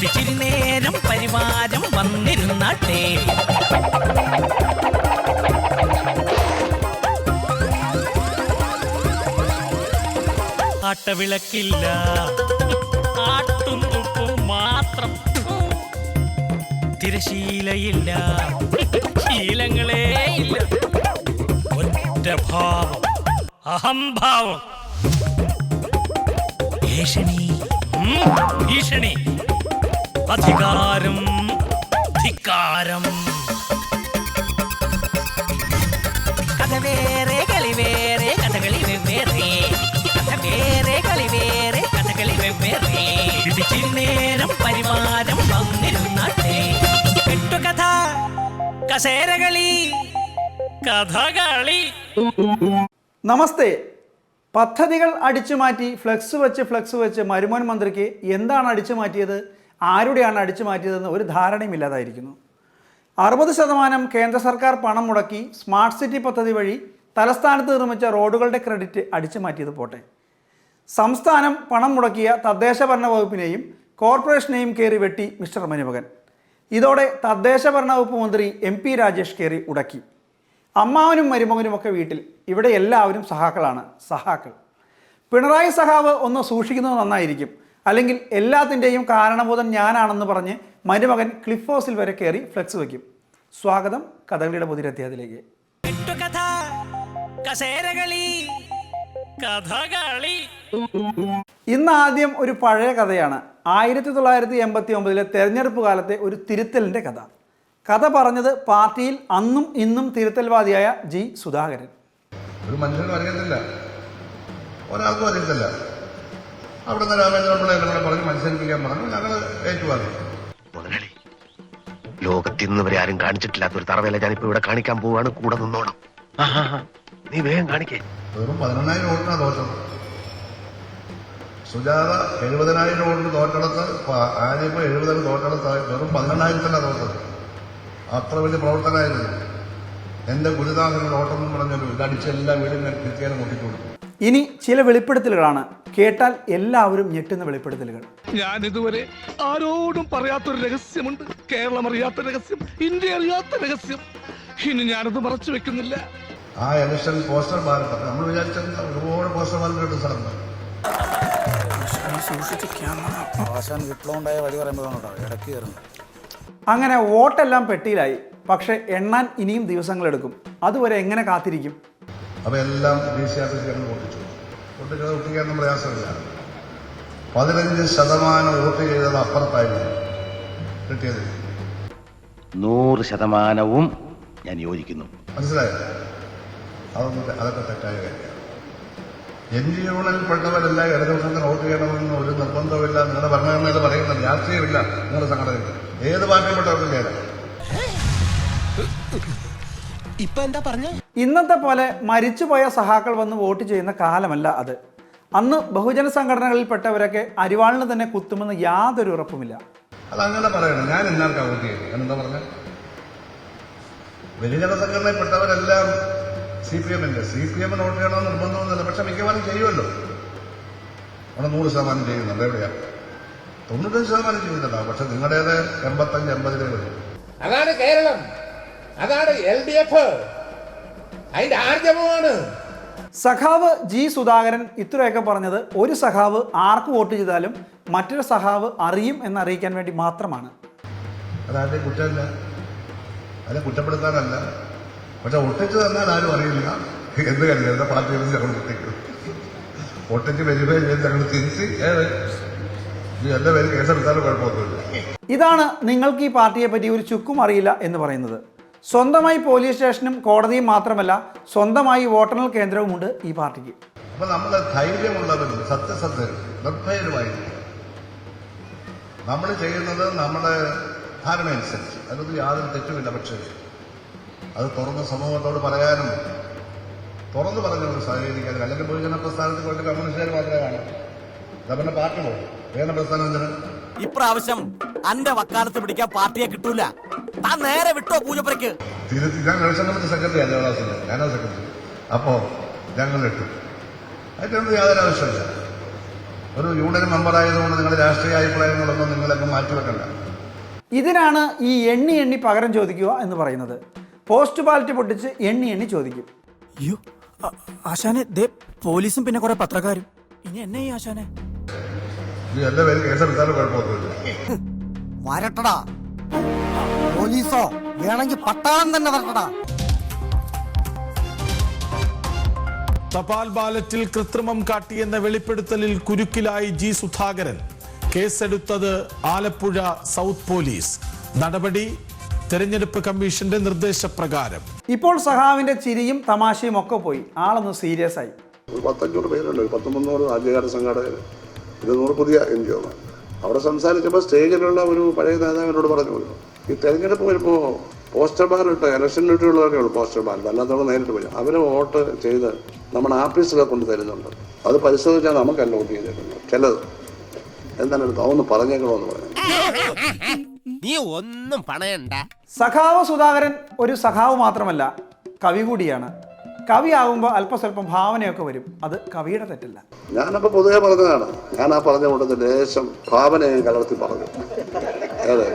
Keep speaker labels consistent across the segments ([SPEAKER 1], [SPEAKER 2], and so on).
[SPEAKER 1] ഇച്ചിരി നേരം പരിവാരം വന്നിരുന്നാട്ടെ. ആട്ടവിളക്കില്ല, ആട്ടും തുപ്പും മാത്രം. തിരശീലയില്ല, ശീലങ്ങളേ ഇല്ല. ഒറ്റ ഭാവം, അഹംഭാവം. ഭീഷണി, അധികാരം, ധിക്കാരം. കഥ വേറെ കളി വേറെ കഥകളി വെവ്വേറെ. കഥ വേറെ കളി വേറെ കഥകളി വെവ്വേറെ. ഇടിച്ചിരി നേരം പരിവാരം വന്നിരുന്നാട്ടെ. കെട്ടുകഥ, കസേരകളി, കഥകളി.
[SPEAKER 2] നമസ്തേ. പദ്ധതികൾ അടിച്ചുമാറ്റി ഫ്ലെക്സ് വെച്ച് മരുമോൻ മന്ത്രിക്ക് എന്താണ് അടിച്ചു മാറ്റിയത്, ആരുടെയാണ് അടിച്ചു മാറ്റിയതെന്ന് ഒരു ധാരണയുമില്ലാതായിരിക്കുന്നു. 60% കേന്ദ്ര സർക്കാർ പണം മുടക്കി സ്മാർട്ട് സിറ്റി പദ്ധതി വഴി തലസ്ഥാനത്ത് നിർമ്മിച്ച റോഡുകളുടെ ക്രെഡിറ്റ് അടിച്ചു മാറ്റിയത് പോട്ടെ, സംസ്ഥാനം പണം മുടക്കിയ തദ്ദേശ ഭരണ വകുപ്പിനെയും കോർപ്പറേഷനെയും കയറി വെട്ടി മിസ്റ്റർ മരുമകൻ. ഇതോടെ തദ്ദേശ ഭരണ വകുപ്പ് മന്ത്രി MP രാജേഷ് കയറി ഉടക്കി. അമ്മാവനും മരുമകനുമൊക്കെ വീട്ടിൽ. ഇവിടെ എല്ലാവരും സഹാക്കളാണ്, സഹാക്കൾ. പിണറായി സഹാവ് ഒന്ന് സൂക്ഷിക്കുന്നത് നന്നായിരിക്കും, അല്ലെങ്കിൽ എല്ലാത്തിൻ്റെയും കാരണബോധം ഞാനാണെന്ന് പറഞ്ഞ് മരുമകൻ ക്ലിഫ് ഹൗസിൽ വരെ കയറി ഫ്ലെക്സ് വയ്ക്കും. സ്വാഗതം കഥകളിയുടെ പുതിരധ്യായത്തിലേക്ക്. ഇന്ന് ആദ്യം ഒരു പഴയ കഥയാണ്. 1989 തെരഞ്ഞെടുപ്പ് കാലത്തെ ഒരു തിരുത്തലിൻ്റെ കഥ. കഥ പറഞ്ഞത് പാർട്ടിയിൽ അന്നും ഇന്നും തിരുത്തൽവാദിയായ G. സുധാകരൻ.
[SPEAKER 3] ഒരു മനുഷ്യനും അറിയത്തില്ല, ഒരാൾക്കും അറിയത്തില്ല. അവിടെ നിന്ന് രാമേന്ദ്രപിള്ള പറഞ്ഞ് മത്സരിപ്പിക്കാൻ പറഞ്ഞു. ഞങ്ങൾ ഏറ്റുവാങ്ങി.
[SPEAKER 4] ലോകത്തിൽ നിന്ന് വരെ ആരും കാണിച്ചിട്ടില്ലാത്ത ഒരു തറവേല ഞാനിപ്പോ ഇവിടെ കാണിക്കാൻ പോവാണ്. കൂടെ നിന്നോണം, നീ വേഗം കാണിക്കേ.
[SPEAKER 3] വെറും 11,000 വോട്ടിനാണ് തോറ്റത്. സുജാത 70,000 വോട്ടിന് തോറ്റെടുത്ത് ആദ്യപ്പോ 70 തോറ്റെടുത്ത് വെറും 12,000 തോറ്റത്. അത്ര വലിയ പ്രവർത്തനമായിരുന്നു. എന്റെ ഗുരുദാസൻ ഓട്ടം പറഞ്ഞൊരു ഇതടിച്ച് എല്ലാ വീടും കൃത്യനും മുട്ടിക്കൊടുക്കും.
[SPEAKER 2] ഇനി ചില വെളിപ്പെടുത്തലുകളാണ്, കേട്ടാൽ എല്ലാവരും ഞെട്ടുന്ന വെളിപ്പെടുത്തലുകൾ.
[SPEAKER 5] ഞാൻ ഇതുവരെ ആരോടും പറയാത്തൊരു രഹസ്യമുണ്ട്. കേരളം അറിയാത്ത രഹസ്യം, ഇന്ത്യ അറിയാത്ത രഹസ്യം. ഇനി ഞാനത് മറച്ചു വെക്കുന്നില്ല.
[SPEAKER 3] ആ ഇലക്ഷൻ പോസ്റ്റർ ബാലറ്റ് നമ്മൾ വിചാരിച്ചത് ഒരുപാട് പോസ്റ്റർ ബാലറ്റ് കിട്ടും സ്ഥലം.
[SPEAKER 6] വിപ്ലവം ഉണ്ടായ വഴി പറയുമ്പോഴാണ് ഇടയ്ക്ക് കയറുന്നത്.
[SPEAKER 2] അങ്ങനെ വോട്ടെല്ലാം പെട്ടിയിലായി. പക്ഷെ എണ്ണാൻ ഇനിയും ദിവസങ്ങളെടുക്കും. അതുവരെ എങ്ങനെ കാത്തിരിക്കും?
[SPEAKER 3] അപ്പോൾ എല്ലാം ദേശീയാധ്യക്ഷൻ ഒട്ടിക്കാൻ പ്രയാസമില്ല. 15% വോട്ട് ചെയ്തത് അപ്പുറത്തായിരുന്നു കിട്ടിയത്.
[SPEAKER 4] 100% ഞാൻ യോജിക്കുന്നു.
[SPEAKER 3] മനസ്സിലായോ? അതൊക്കെ തെറ്റായ കാര്യമാണ്. NGO-കളിൽ പെട്ടവരെല്ലാം ഇടതുപക്ഷത്തിന് വോട്ട് ചെയ്യണമെന്ന് ഒരു നിർബന്ധമില്ല. നിങ്ങളുടെ ഭരണഘടനയിൽ പറയുന്നത് രാഷ്ട്രീയമില്ല. നിങ്ങളുടെ സംഘടനയിൽ ഏത് പാർട്ടിയിൽപ്പെട്ടവർക്കും ചേരാം.
[SPEAKER 2] ഇന്നത്തെ പോലെ മരിച്ചുപോയ സഹാക്കൾ വന്ന് വോട്ട് ചെയ്യുന്ന കാലമല്ല അത്. അന്ന് ബഹുജന സംഘടനകളിൽപ്പെട്ടവരൊക്കെ അരിവാളിന് തന്നെ കുത്തുമെന്ന് യാതൊരു ഉറപ്പുമില്ല.
[SPEAKER 3] അതങ്ങനെ പറയണം. ഞാൻ എന്നാർക്കാ വോട്ട് ചെയ്യുന്നത്? എന്താ പറഞ്ഞ ബഹുജന സംഘടനയിൽപ്പെട്ടവരെല്ലാം CPM-ന്റെ CPM-ന് വോട്ട് ചെയ്യണമെന്ന് നിർബന്ധമൊന്നുമില്ല. പക്ഷെ മിക്കവാറും ചെയ്യുമല്ലോ. അവിടെ 100% ചെയ്യുന്നുണ്ട്. എവിടെയാ? 95% ചെയ്യുന്നുണ്ടോ? പക്ഷെ നിങ്ങളുടേത് 85-80 വരും.
[SPEAKER 7] അതാണ് കേരളം, അതാണ് LDF, അതിന്റെ ആർജവമാണ്.
[SPEAKER 2] സഖാവ് G. സുധാകരൻ ഇത്രയൊക്കെ പറഞ്ഞത് ഒരു സഖാവ് ആർക്ക് വോട്ട് ചെയ്താലും മറ്റൊരു സഖാവ് അറിയും എന്നറിയിക്കാൻ വേണ്ടി മാത്രമാണ്.
[SPEAKER 3] അതായത് കുറ്റമല്ല, അതിനെ കുറ്റപ്പെടുത്താനല്ല. പക്ഷെ ഒട്ടിച്ച് തന്നാൽ ആരും അറിയില്ല. എന്ത് കരുതൽ പാർട്ടിയിൽ ഞങ്ങൾ ഒട്ടിക്കും. ഒട്ടിച്ച് വെരിഫൈ ചെയ്ത് ഞങ്ങൾ തിരിച്ച് എന്റെ പേര് കേസെടുത്താലും കുഴപ്പമൊന്നുമില്ല.
[SPEAKER 2] ഇതാണ് നിങ്ങൾക്ക് ഈ പാർട്ടിയെ പറ്റി ഒരു ചുക്കും അറിയില്ല എന്ന് പറയുന്നത്. സ്വന്തമായി പോലീസ് സ്റ്റേഷനും കോടതിയും മാത്രമല്ല, സ്വന്തമായി വോട്ടെണ്ണൽ കേന്ദ്രവുമുണ്ട് ഈ പാർട്ടിക്ക്.
[SPEAKER 3] അപ്പൊ നമ്മളെ ധൈര്യമുള്ളവരും സത്യസന്ധരും നിർഭയരുമായിരിക്കും. നമ്മൾ ചെയ്യുന്നത് നമ്മുടെ ധാരണയനുസരിച്ച്, അതിനൊന്നും യാതൊരു തെറ്റുമില്ല. പക്ഷേ അത് തുറന്ന സമൂഹത്തോട് പറയാനും തുറന്നു പറഞ്ഞവർ സഹകരിക്കാൻ, അല്ലെങ്കിൽ പൊതുജന പ്രസ്ഥാനത്തിൽ കൊണ്ട് കമ്മ്യൂണിസ്റ്റുകാർ മാത്രമേ കാണൂ. അതവരുടെ പാർട്ടി പോകും. വേറെ പ്രസ്ഥാനം എന്തിനാ?
[SPEAKER 8] ഇപ്രാവശ്യം അന്റെ വക്കാലത്ത് പിടിക്കാൻ പാർട്ടിയെ കിട്ടൂല. താൻ നേരെ വിട്ടോ പൂജപ്പുരയ്ക്ക്.
[SPEAKER 3] ഞാൻ ജനസംഘത്തിന്റെ സെക്രട്ടറി അല്ല ക്ലാസ്സിന്റെ, ഞാനാ സെക്രട്ടറി. അപ്പോ ഞങ്ങൾ ഇട്ടു. അതിനൊന്നും യാതൊരു ആവശ്യമില്ല. ഒരു യൂണിയൻ മെമ്പറായതുകൊണ്ട് നിങ്ങളുടെ രാഷ്ട്രീയ അഭിപ്രായങ്ങളൊന്നും നിങ്ങളൊക്കെ മാറ്റിവെക്കണ്ട.
[SPEAKER 2] ഇതിനാണ് ഈ എണ്ണി എണ്ണി പകരം ചോദിക്കുക എന്ന് പറയുന്നത്. പോസ്റ്റ് ബാലറ്റ് പൊട്ടിച്ച് എണ്ണി എണ്ണി ചോദിക്കും.
[SPEAKER 6] അയ്യോ ആശാനെ, ദേ പോലീസും പിന്നെ കുറെ പത്രക്കാരും. ഇനി എന്നെ ഈ ആശാനെ
[SPEAKER 3] ഇത് എന്റെ പേര് കേസെടുത്താലും കുഴപ്പമൊന്നുമില്ല.
[SPEAKER 8] വരട്ടടാ, പോലീസോ വേണമെങ്കിൽ പട്ടാളം തന്നെ വരട്ടടാ.
[SPEAKER 5] തപാൽ ബാലറ്റിൽ കൃത്രിമം കാട്ടിയെന്ന വെളിപ്പെടുത്തലിൽ കുരുക്കിലായി ജി സുധാകരൻ. കേസെടുത്തത് ആലപ്പുഴ സൗത്ത് പോലീസ്. നടപടി തെരഞ്ഞെടുപ്പ് കമ്മീഷന്റെ നിർദ്ദേശപ്രകാരം.
[SPEAKER 2] ഇപ്പോൾ സഖാവിന്റെ ചിരിയും തമാശയും ഒക്കെ പോയി. ആളൊന്ന് സീരിയസ് ആയി.
[SPEAKER 3] 100-500 പേരുണ്ട്, 100-300 ആദ്യകാല സംഘാടകർ, 200 പുതിയ NGO. അവിടെ സംസാരിച്ചപ്പോൾ സ്റ്റേജിലുള്ള ഒരു പഴയ നേതാവിനോട് പറഞ്ഞു, ഈ തെരഞ്ഞെടുപ്പ് വരുമ്പോൾ പോസ്റ്റർ ബാലറ്റ് ഇലക്ഷൻ ഡ്യൂട്ടിയുള്ളവരേ ഉള്ളൂ പോസ്റ്റർ ബാലറ്റ്, അല്ലാത്തവർ നേരിട്ട് പോയി അവർ വോട്ട് ചെയ്ത് നമ്മുടെ ആഫീസിലൊക്കെ കൊണ്ട് തരുന്നുണ്ട്. അത് പരിശോധിച്ചാൽ നമുക്കല്ല വോട്ട് ചെയ്തിട്ടുണ്ട് ചിലത്. എന്താണ് അതൊന്ന് പറഞ്ഞേക്കണമെന്ന് പറഞ്ഞു.
[SPEAKER 8] നീ ഒന്നും പണയണ്ട.
[SPEAKER 2] സഖാവ് സുധാകരൻ ഒരു സഖാവ് മാത്രമല്ല, കവി കൂടിയാണ്. കവിയാകുമ്പോൾ അല്പസ്വല്പം ഭാവനയൊക്കെ വരും. അത് കവിയുടെ തെറ്റല്ല.
[SPEAKER 3] ഞാനപ്പോൾ പൊതുവെ പറഞ്ഞതാണ്. ഞാൻ ആ പറഞ്ഞ കൂട്ടത്തിൽ ലേശം ഭാവനയെ കലർത്തി പറഞ്ഞു. അതെ,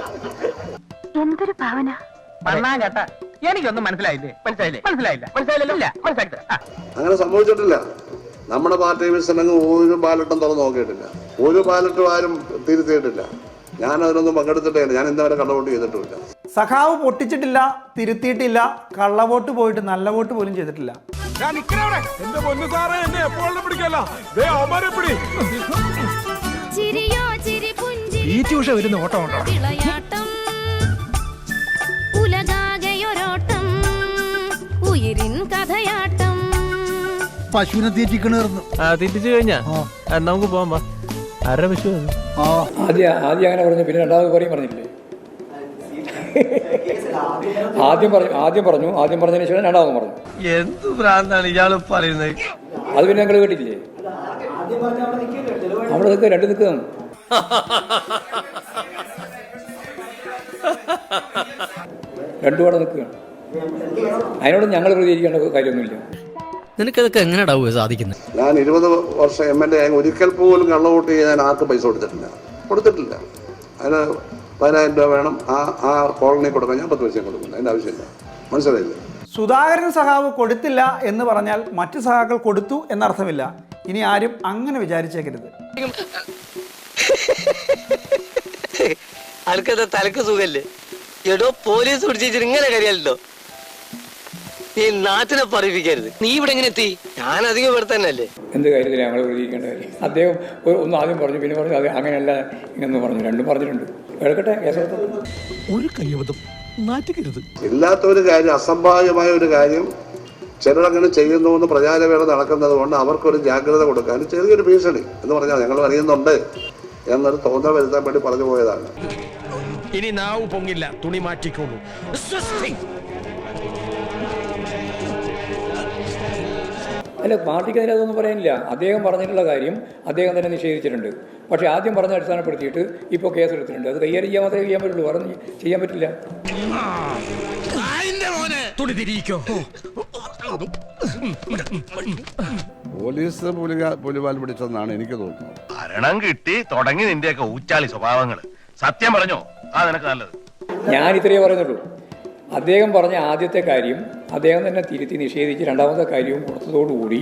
[SPEAKER 1] എന്തൊരു ഭാവന കേട്ടാ എനിക്കൊന്നും മനസ്സിലായില്ലല്ലോ.
[SPEAKER 3] അങ്ങനെ സംഭവിച്ചിട്ടില്ല. നമ്മുടെ പാർട്ടി മിസ്റ്റങ്ങ് ഒരു ബാലറ്റും തുറന്ന് നോക്കിയിട്ടില്ല. ഒരു ബാലറ്റും ആരും തിരുത്തിയിട്ടില്ല. ഞാൻ അതിനൊന്നും പങ്കെടുത്തിട്ടില്ല. ഞാൻ ഇന്നവരെ കള്ളവോട്ട് ചെയ്തിട്ടുമില്ല.
[SPEAKER 2] സഖാവ് പൊട്ടിച്ചിട്ടില്ല, തിരുത്തിയിട്ടില്ല, കള്ളവോട്ട് പോയിട്ട് നല്ല വോട്ട് പോലും ചെയ്തിട്ടില്ല.
[SPEAKER 6] പശുവിനെ തീറ്റിക്കണേർന്നു.
[SPEAKER 9] തീറ്റിച്ചു കഴിഞ്ഞാ നമുക്ക് പോവാം. ആരുടെ പശു?
[SPEAKER 10] ആദ്യം അങ്ങനെ പറഞ്ഞു, പിന്നെ രണ്ടാമത് പറഞ്ഞില്ലേ? ആദ്യം പറഞ്ഞതിന് ശേഷം രണ്ടാമത് പറഞ്ഞു.
[SPEAKER 9] എന്ത് ഭ്രാന്താണ് ഇയാള് പറയുന്നത്?
[SPEAKER 10] അത് പിന്നെ ഞങ്ങൾ കേട്ടില്ലേ? അവിടെ നിൽക്കുക, രണ്ടു നിൽക്കുക. രണ്ടു അവിടെ നിൽക്കുക. അതിനോട് ഞങ്ങൾ പ്രതികരിക്കേണ്ട കാര്യമൊന്നുമില്ല.
[SPEAKER 9] നിനക്കതൊക്കെ എങ്ങനെയാ സാധിക്കുന്നത്?
[SPEAKER 3] ഞാൻ 20 വർഷം MLA ഒരിക്കൽ പോലും കള്ളവോട്ട് ചെയ്യാൻ ആർക്കും പൈസ കൊടുത്തിട്ടില്ല. അതിന് 10,000 രൂപ വേണം. ആ കോളനി കൊടുക്കാൻ ഞാൻ 10 പൈസ കൊടുക്കുന്നു. അതിൻ്റെ ആവശ്യമില്ല. മനസ്സിലായില്ലേ?
[SPEAKER 2] സുധാകരൻ സഖാവ് കൊടുത്തില്ല എന്ന് പറഞ്ഞാൽ മറ്റു സഖാക്കൾ കൊടുത്തു എന്നർത്ഥമില്ല. ഇനി ആരും അങ്ങനെ വിചാരിച്ചേക്കരുത്.
[SPEAKER 9] ആൾക്കത് തലക്ക് സുഖല്ലേ? എടോ, പോലീസ് പിടിച്ചിട്ട് ഇങ്ങനെ കാര്യമല്ലോ. നീ നാട്ടിനെ പറയിപ്പിക്കരുത്. നീ ഇവിടെ എങ്ങനെ എത്തി? ഞാൻ അധികം ഇവിടെ തന്നെ അല്ലേ. എന്ത്
[SPEAKER 10] കാര്യത്തിലാണ് ഞങ്ങൾ പ്രതികരിക്കേണ്ട കാര്യം? അദ്ദേഹം ഒന്ന് ആദ്യം പറഞ്ഞു, പിന്നെ പറഞ്ഞു അത് അങ്ങനെയല്ല ഇങ്ങനെ പറഞ്ഞു. രണ്ടും പറഞ്ഞിട്ടുണ്ട്. എടുക്കട്ടെ,
[SPEAKER 5] ഒരു കയ്യബദ്ധം നാറ്റിക്കരുത്.
[SPEAKER 3] ഇല്ലാത്ത ഒരു കാര്യം, അസംഭാവ്യമായ ഒരു കാര്യം ചിലരങ്ങനെ ചെയ്യുന്നുവെന്ന് പ്രചാരവേള നടക്കുന്നത് കൊണ്ട് അവർക്കൊരു ജാഗ്രത കൊടുക്കാൻ ചെറിയൊരു ഭീഷണി എന്ന് പറഞ്ഞാൽ ഞങ്ങൾ അറിയുന്നുണ്ട് എന്നൊരു തോന്നൽ വരുത്താൻ വേണ്ടി പറഞ്ഞു പോയതാണ്.
[SPEAKER 5] ഇനി നാവ് പൊങ്ങില്ല, തുണി മാറ്റിക്കോളൂ.
[SPEAKER 10] അല്ല, പാർട്ടിക്ക് അതിനകത്തൊന്നും പറയാനില്ല. അദ്ദേഹം പറഞ്ഞിട്ടുള്ള കാര്യം അദ്ദേഹം തന്നെ നിഷേധിച്ചിട്ടുണ്ട്. പക്ഷേ ആദ്യം പറഞ്ഞ അടിസ്ഥാനപ്പെടുത്തിയിട്ട് ഇപ്പോൾ കേസെടുത്തിട്ടുണ്ട്. അത് കൈകാര്യം ചെയ്യാൻ മാത്രമേ ചെയ്യാൻ പറ്റുള്ളൂ, പറഞ്ഞ് ചെയ്യാൻ പറ്റില്ല.
[SPEAKER 3] പോലീസ് പുലിവാൽ പിടിച്ചതെന്നാണ് എനിക്ക് തോന്നുന്നത്.
[SPEAKER 4] ഭരണം കിട്ടി തുടങ്ങി നിന്റെയൊക്കെ ഊച്ചാളി സ്വഭാവങ്ങള്. സത്യം പറഞ്ഞോ? നിനക്ക് നല്ലത്.
[SPEAKER 10] ഞാൻ ഇത്രയേ പറയുന്നുള്ളൂ. അദ്ദേഹം പറഞ്ഞ ആദ്യത്തെ കാര്യം അദ്ദേഹം തന്നെ തിരുത്തി നിഷേധിച്ച് രണ്ടാമത്തെ കാര്യവും കൊടുത്തതോടുകൂടി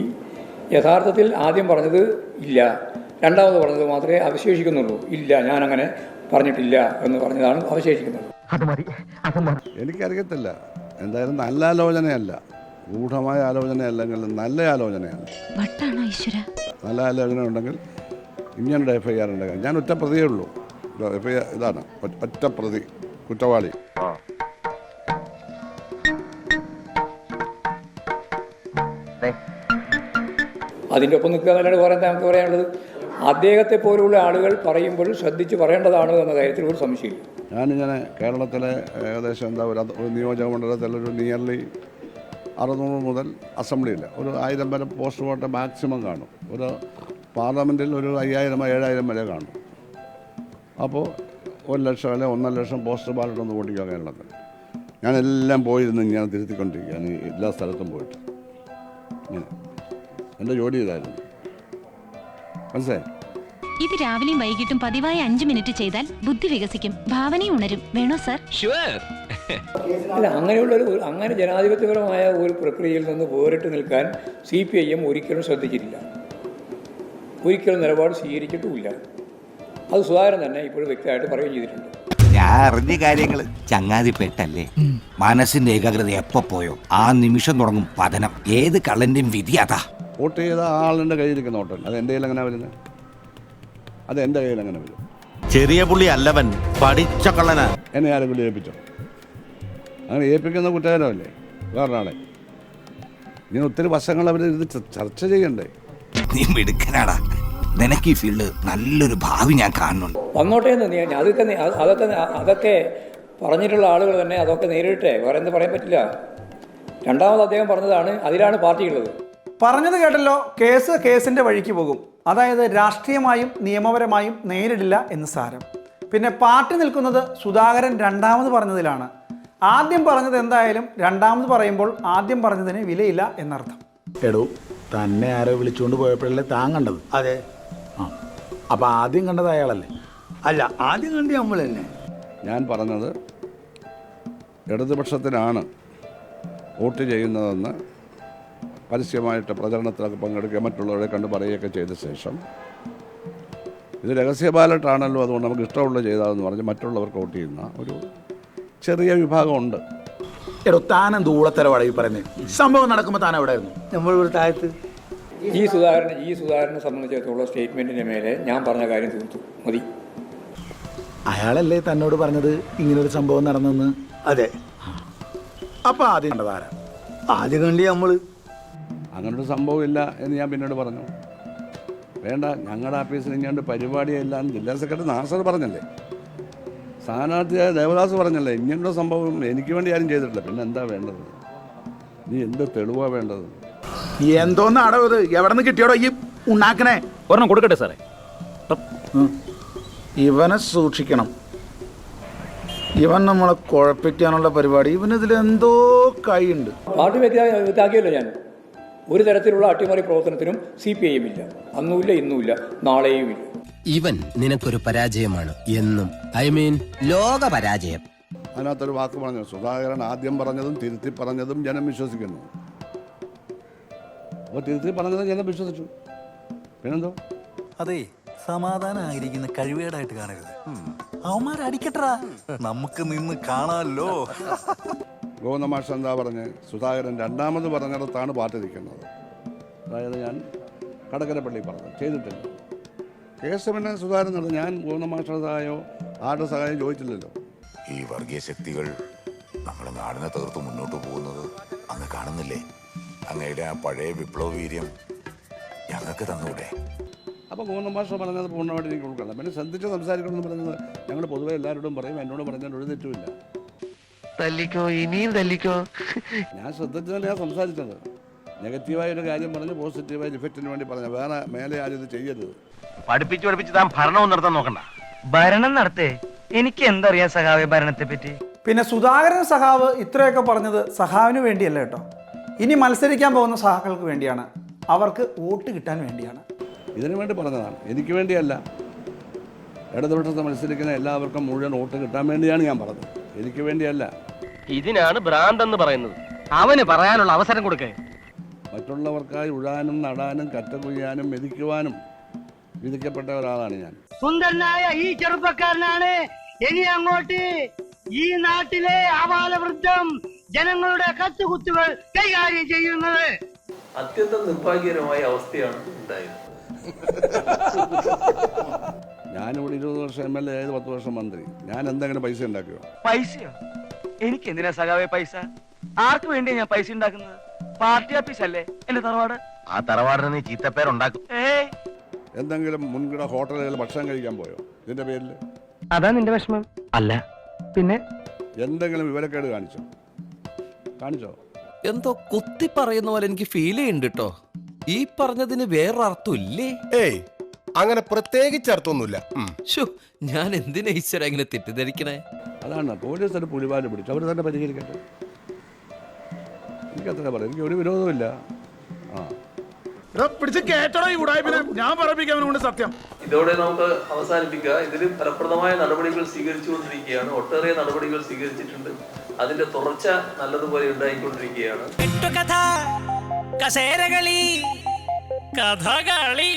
[SPEAKER 10] യഥാർത്ഥത്തിൽ ആദ്യം പറഞ്ഞത് ഇല്ല, രണ്ടാമത് പറഞ്ഞത് മാത്രമേ അവശേഷിക്കുന്നുള്ളൂ. ഇല്ല, ഞാനങ്ങനെ പറഞ്ഞിട്ടില്ല എന്ന് പറഞ്ഞതാണ് അവശേഷിക്കുന്നത്.
[SPEAKER 3] എനിക്കറിയത്തില്ല. എന്തായാലും നല്ല ആലോചനയല്ല, ഗൂഢമായ ആലോചനയല്ലെങ്കിൽ നല്ല ആലോചനയാണ്. നല്ല ആലോചന ഉണ്ടെങ്കിൽ ഇങ്ങനെ FIR ഉണ്ടാകാം. ഞാൻ ഒറ്റ പ്രതിയേ ഉള്ളൂ. FIR ഇതാണ്, ഒറ്റ പ്രതി, കുറ്റവാളി.
[SPEAKER 10] അതിൻ്റെ ഒപ്പം നിൽക്കുക എന്നല്ലാണ്ട് പറയാൻ നമുക്ക് പറയാനുള്ളത്, അദ്ദേഹത്തെ പോലുള്ള ആളുകൾ പറയുമ്പോൾ ശ്രദ്ധിച്ച് പറയേണ്ടതാണ് എന്ന കാര്യത്തിൽ ഒരു സംശയമില്ല.
[SPEAKER 3] ഞാനിങ്ങനെ കേരളത്തിലെ ഏകദേശം ഒരു നിയോജക മണ്ഡലത്തിൽ ഒരു നിയർലി 600 മുതൽ അസംബ്ലിയിൽ ഒരു 1000 വരെ പോസ്റ്റ് വോട്ട് മാക്സിമം കാണും. ഒരു പാർലമെൻറ്റിൽ ഒരു 5000 7000 വരെ കാണും. അപ്പോൾ 1 ലക്ഷം അല്ലെങ്കിൽ 1.5 ലക്ഷം പോസ്റ്റ് ബാലറ്റ് ഒന്ന് ഓടിക്കുക കേരളത്തിൽ. ഞാനെല്ലാം പോയിരുന്ന് ഇങ്ങനെ തിരുത്തിക്കൊണ്ടിരിക്കുകയാണ് എല്ലാ സ്ഥലത്തും പോയിട്ട്. ഇങ്ങനെ എൻ്റെ ജോലി ഇതായിരുന്നു. മനസ്സിലായി?
[SPEAKER 11] ഇത് രാവിലെയും വൈകിട്ടും പതിവായി 5 മിനിറ്റ് ചെയ്താൽ ബുദ്ധി വികസിക്കും, ഭാവനയും ഉണരും. വേണോ സർ?
[SPEAKER 10] അല്ല, അങ്ങനെ ജനാധിപത്യപരമായ ഒരു പ്രക്രിയയിൽ നിന്ന് വേറിട്ട് നിൽക്കാൻ CPIM ഒരിക്കലും ശ്രദ്ധിച്ചിട്ടില്ല, ഒരിക്കലും നിലപാട് സ്വീകരിച്ചിട്ടുമില്ല. അത് സുധാകരൻ തന്നെ ഇപ്പോഴും വ്യക്തമായിട്ട് പറയുകയും ചെയ്തിട്ടുണ്ട്.
[SPEAKER 8] ഞാൻ അറിഞ്ഞ കാര്യങ്ങൾ ചങ്ങാതി പെട്ടല്ലേ. മനസ്സിന്റെ ഏകാഗ്രത എപ്പോ പോയോ ആ നിമിഷം തുടങ്ങും പതനം. ഏത് കള്ളന്റെയും വിധി അതാ.
[SPEAKER 3] വോട്ട് ചെയ്ത ആളിൻ്റെ കയ്യിലിരിക്കുന്ന വോട്ടല്ല, അത് എൻ്റെ കയ്യിൽ എങ്ങനെ വരുന്നത്? അത് എൻ്റെ കയ്യിൽ എങ്ങനെ വരും?
[SPEAKER 8] ചെറിയ പുള്ളി അല്ലവൻ, പഠിച്ച കള്ളനാ.
[SPEAKER 3] എന്നെ ആരെങ്കിലും ഏൽപ്പിച്ചോ? അങ്ങനെ ഏൽപ്പിക്കുന്ന കുറ്റകരമല്ലേ വേറൊരാളെ? ഇങ്ങനെ ഒത്തിരി വശങ്ങൾ അവർ ഇത് ചർച്ച ചെയ്യണ്ടേ?
[SPEAKER 8] നീ മിടുക്കനാടാ. നിനക്ക് ഈ ഫീൽഡ് നല്ലൊരു ഭാവി ഞാൻ കാണുന്നുണ്ട്.
[SPEAKER 10] വന്നോട്ടെ എന്ന് അതൊക്കെ പറഞ്ഞിട്ടുള്ള ആളുകൾ തന്നെ അതൊക്കെ നേരിട്ടെ, വേറെ എന്ത് പറയാൻ പറ്റില്ല. രണ്ടാമത് അദ്ദേഹം പറഞ്ഞതാണ്, അതിലാണ് പാർട്ടിയുള്ളത്.
[SPEAKER 2] പറഞ്ഞത് കേട്ടല്ലോ. കേസിൻ്റെ വഴിക്ക് പോകും. അതായത് രാഷ്ട്രീയമായും നിയമപരമായും നേരിടില്ല എന്ന് സാരം. പിന്നെ പാർട്ടി നിൽക്കുന്നത് സുധാകരൻ രണ്ടാമത് പറഞ്ഞതിലാണ്. ആദ്യം പറഞ്ഞത് എന്തായാലും രണ്ടാമത് പറയുമ്പോൾ ആദ്യം പറഞ്ഞതിന് വിലയില്ല എന്നർത്ഥം.
[SPEAKER 6] എടോ, തന്നെ ആരോ വിളിച്ചുകൊണ്ട് പോയപ്പോഴല്ലേ താൻ കണ്ടത്?
[SPEAKER 1] അതെ.
[SPEAKER 6] അപ്പൊ ആദ്യം കണ്ടത് അയാളല്ലേ?
[SPEAKER 1] അല്ല, ആദ്യം കണ്ടി നമ്മൾ തന്നെ.
[SPEAKER 3] ഞാൻ പറഞ്ഞത് ഇടതുപക്ഷത്തിനാണ് വോട്ട് ചെയ്യുന്നതെന്ന് പരസ്യമായിട്ട് പ്രചരണത്തിലൊക്കെ പങ്കെടുക്കുക, മറ്റുള്ളവരെ കണ്ട് പറയുകയൊക്കെ ചെയ്ത ശേഷം ഇത് രഹസ്യ ബാലറ്റാണല്ലോ, അതുകൊണ്ട് നമുക്ക് ഇഷ്ടമുള്ള ചെയ്താതെന്ന് പറഞ്ഞ് മറ്റുള്ളവർക്ക് വോട്ട് ചെയ്യുന്ന ഒരു ചെറിയ വിഭാഗമുണ്ട്.
[SPEAKER 6] എടോ, താനെന്ത് ഊളത്തരവാടാ ഈ പറയുന്നത്? സംഭവം നടക്കുമ്പോൾ താൻ എവിടെ ആയിരുന്നു?
[SPEAKER 1] നമ്മളിവിടെ താഴത്ത്.
[SPEAKER 10] ഈ സുധാകരനെ സംബന്ധിച്ചിടത്തോളം സ്റ്റേറ്റ്മെൻറ്റിൻ്റെ മേലെ ഞാൻ പറഞ്ഞ കാര്യം തീർത്തു മതി.
[SPEAKER 6] അയാളല്ലേ തന്നോട് പറഞ്ഞത് ഇങ്ങനൊരു സംഭവം നടന്നെന്ന്?
[SPEAKER 1] അതെ.
[SPEAKER 6] അപ്പൊ ആദ്യം കണ്ടത് ആരാ?
[SPEAKER 1] ആദ്യം കണ്ടി നമ്മൾ.
[SPEAKER 3] അങ്ങനൊരു സംഭവമില്ല എന്ന് ഞാൻ പിന്നീട് പറഞ്ഞു. വേണ്ട, ഞങ്ങളുടെ ഓഫീസിൽ ഇങ്ങാണ്ട് പരിപാടിയല്ല എന്ന് ജില്ലാ സെക്രട്ടറി നാസർ പറഞ്ഞല്ലേ, സ്ഥാനാർത്ഥിയായ ദേവദാസ് പറഞ്ഞല്ലേ, ഇങ്ങനൊരു സംഭവം എനിക്ക് വേണ്ടി ആരും ചെയ്തിട്ടില്ല. പിന്നെ എന്താ വേണ്ടത്? നീ എന്ത് തെളിവാണ് വേണ്ടത്?
[SPEAKER 6] എന്തോന്നാടോ ഇത്? എവിടെ നിന്ന് കിട്ടിയോടോ ഈ ഉണ്ടാക്കണേ?
[SPEAKER 12] ഒരെണ്ണം കൊടുക്കട്ടെ സാറേ.
[SPEAKER 6] ഇവനെ സൂക്ഷിക്കണം. ഇവൻ നമ്മളെ കുഴപ്പിക്കാനുള്ള പരിപാടി. ഇവനിതിലെന്തോ കൈയുണ്ട്.
[SPEAKER 10] പാർട്ടി വ്യക്തമാക്കിയല്ലോ ഞാൻ. ഒരു തരത്തിലുള്ള അട്ടിമറി പ്രവർത്തനത്തിനും CPIM ഇല്ല. അന്നുമില്ല, ഇന്നുമില്ല, നാളെയും ഇല്ല.
[SPEAKER 8] ഇവൻ നിനക്കൊരു പരാജയമാണ് എന്നും. ഐ മീൻ ലോക പരാജയം.
[SPEAKER 3] അതിനകത്തൊരു വാക്ക് പറഞ്ഞു, സുധാകരൻ ആദ്യം പറഞ്ഞതും തിരുത്തി പറഞ്ഞതും ജനം വിശ്വസിക്കുന്നു. അപ്പോൾ തിരുത്തി പറഞ്ഞതും ജനം വിശ്വസിച്ചു. പിന്നെന്തോ?
[SPEAKER 12] അതെ, സമാധാനമായിരിക്കുന്ന കഴിവേടായിട്ട് കാണരുത്. അവന്മാരടിക്കട്ടാ, നമുക്ക് നിന്ന് കാണാമല്ലോ.
[SPEAKER 3] ഗോവിന്ദമാഷ് എന്താ പറഞ്ഞ്? സുധാകരൻ രണ്ടാമത് പറഞ്ഞിടത്താണ് പാർട്ടി നിൽക്കുന്നത്. അതായത് ഞാൻ കടക്കരപ്പള്ളി പറഞ്ഞു ചെയ്തിട്ടില്ല. കേസ് പിന്നെ സുധാകരൻ നടന്നു. ഞാൻ ഗോവിന്ദമാഷയുടെ സഹായമോ ആരുടെ സഹായം ചോദിച്ചില്ലല്ലോ.
[SPEAKER 13] ഈ വർഗീയ ശക്തികൾ നമ്മുടെ നാടിനെ തകർത്ത് മുന്നോട്ട് പോകുന്നത് അങ്ങ് കാണുന്നില്ലേ? അങ്ങയുടെ ആ പഴയ വിപ്ലവ വീര്യം ഞങ്ങൾക്ക് തന്നൂടെ?
[SPEAKER 3] അപ്പോൾ ഗോവിന്ദമാഷ പറഞ്ഞത് പൂർണ്ണമായിട്ട് എനിക്ക് ഉൾക്കൊള്ളാം. പിന്നെ ശ്രദ്ധിച്ച് സംസാരിക്കണമെന്ന് പറയുന്നത് ഞങ്ങൾ പൊതുവെ എല്ലാവരോടും പറയും. എന്നോട് പറഞ്ഞാൽ ഒരു തെറ്റുമില്ല.
[SPEAKER 4] തല്ലിക്കോ, ഇനിയും തല്ലിക്കോ.
[SPEAKER 3] ഞാൻ ശ്രദ്ധിച്ചതല്ല ഞാൻ സംസാരിച്ചത്. നെഗറ്റീവായൊരു കാര്യം പറഞ്ഞ് പോസിറ്റീവായ ഇഫക്റ്റിന് വേണ്ടി പറഞ്ഞ, വേറെ മേലെ ആരും ഇത് ചെയ്യരുത്.
[SPEAKER 4] പഠിപ്പിച്ച് താൻ ഭരണവും നടത്താൻ നോക്കണ്ട.
[SPEAKER 1] ഭരണം നടത്തേ, എനിക്ക് എന്തറിയാം സഖാവെ ഭരണത്തെ പറ്റി.
[SPEAKER 2] പിന്നെ സുധാകരൻ സഖാവ് ഇത്രയൊക്കെ പറഞ്ഞത് സഖാവിന് വേണ്ടിയല്ല കേട്ടോ. ഇനി മത്സരിക്കാൻ പോകുന്ന സഖാക്കൾക്ക് വേണ്ടിയാണ്. അവർക്ക് വോട്ട് കിട്ടാൻ വേണ്ടിയാണ്.
[SPEAKER 3] ഇതിനു വേണ്ടി പറഞ്ഞതാണ്, എനിക്ക് വേണ്ടിയല്ല. ഇടതുപക്ഷത്ത് മത്സരിക്കുന്ന എല്ലാവർക്കും മുഴുവൻ വോട്ട് കിട്ടാൻ വേണ്ടിയാണ് ഞാൻ പറഞ്ഞത്, എനിക്ക് വേണ്ടിയല്ല.
[SPEAKER 1] ഇതിനാണ് ഭ്രാന്ത് എന്ന് പറയുന്നത്. അവന് പറയാനുള്ള അവസരം കൊടുക്കേ.
[SPEAKER 3] മറ്റുള്ളവർക്കായി ഉഴാനും നടാനും കറ്റ കൊയ്യാനും മെതിക്കുവാനും വിധിക്കപ്പെട്ട ഒരാളാണ് ഞാൻ.
[SPEAKER 1] സുന്ദരനായ ഈ ചെറുപ്പക്കാരനാണ് ഇനി അങ്ങോട്ട് ഈ നാട്ടിലെ ആബാലവൃദ്ധം ജനങ്ങളുടെ കത്തുകുത്തുകൾ കൈകാര്യം ചെയ്യുന്നത്.
[SPEAKER 12] അത്യന്തം നിർഭാഗ്യകരമായ അവസ്ഥയാണ് ഉണ്ടായത്.
[SPEAKER 3] ഞാനിവിടെ 20 വർഷം MLA ആയത്, 10 വർഷം മന്ത്രി. ഞാൻ എന്തെങ്കിലും പൈസ ഉണ്ടാക്കിയോ?
[SPEAKER 1] പൈസയോ? എനിക്ക് എന്തിനാ സഖാവേ പൈസ? ആർക്ക് വേണ്ടിയാ ഞാൻ പൈസ ഉണ്ടാക്കുന്നത്? പാർട്ടി ഓഫീസ് അല്ലേ എന്റെ തറവാട്.
[SPEAKER 4] ആ തറവാടിന് നീ ചീത്തപ്പേരുണ്ടാക്കും.
[SPEAKER 3] എന്തെങ്കിലും മുൻകിട ഹോട്ടലുകളിൽ ഭക്ഷണം കഴിക്കാൻ പോയോ ഇതിന്റെ പേരിൽ?
[SPEAKER 1] അതാ നിന്റെ വിഷമം? അല്ല പിന്നെ.
[SPEAKER 3] എന്തെങ്കിലും വിവരക്കേട് കാണിച്ചോ?
[SPEAKER 14] എന്തോ കുത്തി പറയുന്ന പോലെ എനിക്ക് ഫീൽ ചെയ്യുന്നുണ്ട് കേട്ടോ. ഈ പറഞ്ഞതിന് വേറൊരർത്ഥം ഇല്ലേ?
[SPEAKER 4] ഏയ് അങ്ങനെ പ്രത്യേകിച്ച് അർത്ഥമൊന്നുമില്ല.
[SPEAKER 14] ഞാൻ എന്തിനാ ഈശ്വര ഇങ്ങനെ തെറ്റിദ്ധരിക്കണേ?
[SPEAKER 5] അതാണ് പോലീസ് തന്നെ പുലിവാല് പിടിച്ചു, അവർ തന്നെ പരിഹരിക്കട്ടെ. എനിക്കത്ര പറയാം, എനിക്ക് ഒരു വിരോധമില്ല.
[SPEAKER 6] ഞാൻ പറയിപ്പിക്കാൻ സത്യം.
[SPEAKER 12] ഇതോടെ നമുക്ക് അവസാനിപ്പിക്കുക. ഇതിൽ ഫലപ്രദമായ നടപടികൾ സ്വീകരിച്ചുകൊണ്ടിരിക്കുകയാണ്. ഒട്ടേറെ നടപടികൾ സ്വീകരിച്ചിട്ടുണ്ട്. അതിന്റെ തുടർച്ച നല്ലതുപോലെ ഉണ്ടായിക്കൊണ്ടിരിക്കുകയാണ്.
[SPEAKER 6] കഥകളി